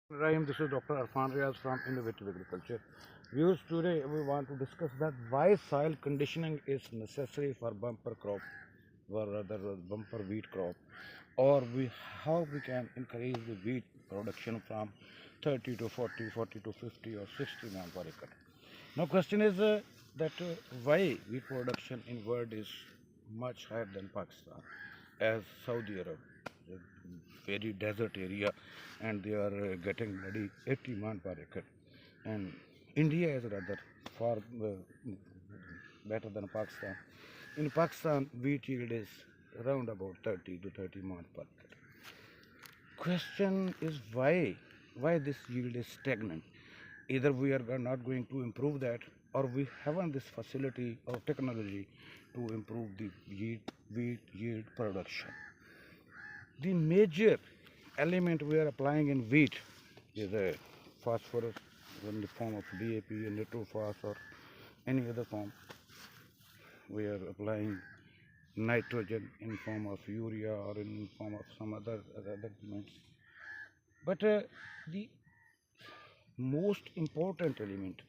Rahim, this is Dr. Arfan Riaz from Innovative Agriculture. Viewers, today we want to discuss that why soil conditioning is necessary for bumper crop, or rather bumper wheat crop, or how we can increase the wheat production from 30 to 40, 40 to 50 or 60 man per acre. Now, question is that why wheat production in world is much higher than Pakistan, as Saudi Arab, a very desert area, and they are getting ready 80 man per acre, and India is rather far better than Pakistan. In Pakistan, wheat yield is around about 30 to 30 man per acre. Question is why this yield is stagnant. Either we are not going to improve that, or we haven't this facility or technology to improve the wheat yield production. The major element we are applying in wheat is a phosphorus in the form of DAP, nitrophos, or any other form. We are applying nitrogen in form of urea or in form of some other elements. But the most important element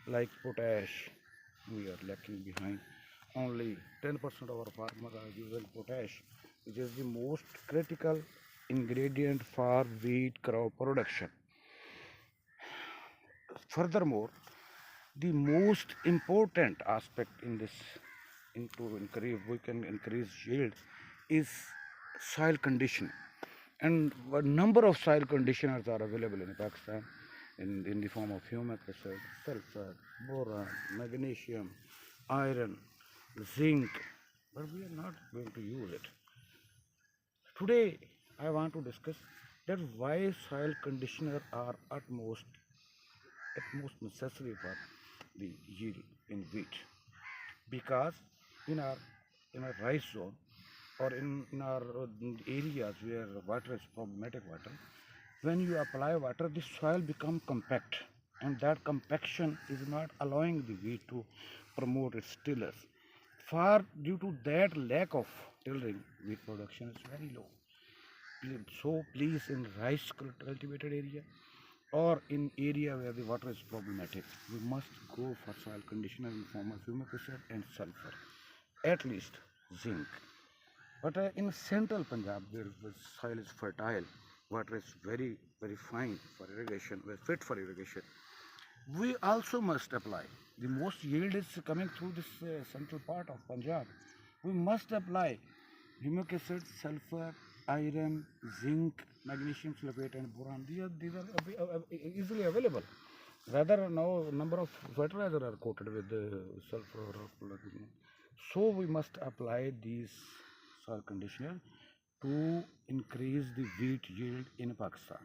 like potash, we are lacking behind. Only 10% of our farmers are using potash, which is the most critical ingredient for wheat crop production. Furthermore, the most important aspect in this, into increase we can increase yield, is soil conditioning. And a number of soil conditioners are available in Pakistan in the form of humic acid, sulfur, boron, magnesium, iron, zinc, but we are not going to use it. Today, I want to discuss that why soil conditioner are utmost necessary for the yield in wheat. Because in our rice zone, or in our areas where water is problematic water, when you apply water, the soil become compact, and that compaction is not allowing the wheat to promote its tillers. Far due to that lack of tillering, wheat production is very low. So please, in rice cultivated area or in area where the water is problematic, we must go for soil conditioner in form of humic acid and sulfur, at least zinc. But in central Punjab, where the soil is fertile, water is very fine for irrigation, fit for irrigation, we also must apply. The most yield is coming through this central part of Punjab. We must apply humic acid, sulfur, iron, zinc, magnesium sulfate, and boron. These are easily available. Rather, now number of fertilizer are coated with sulfur or so we must apply these soil conditioner to increase the wheat yield in Pakistan.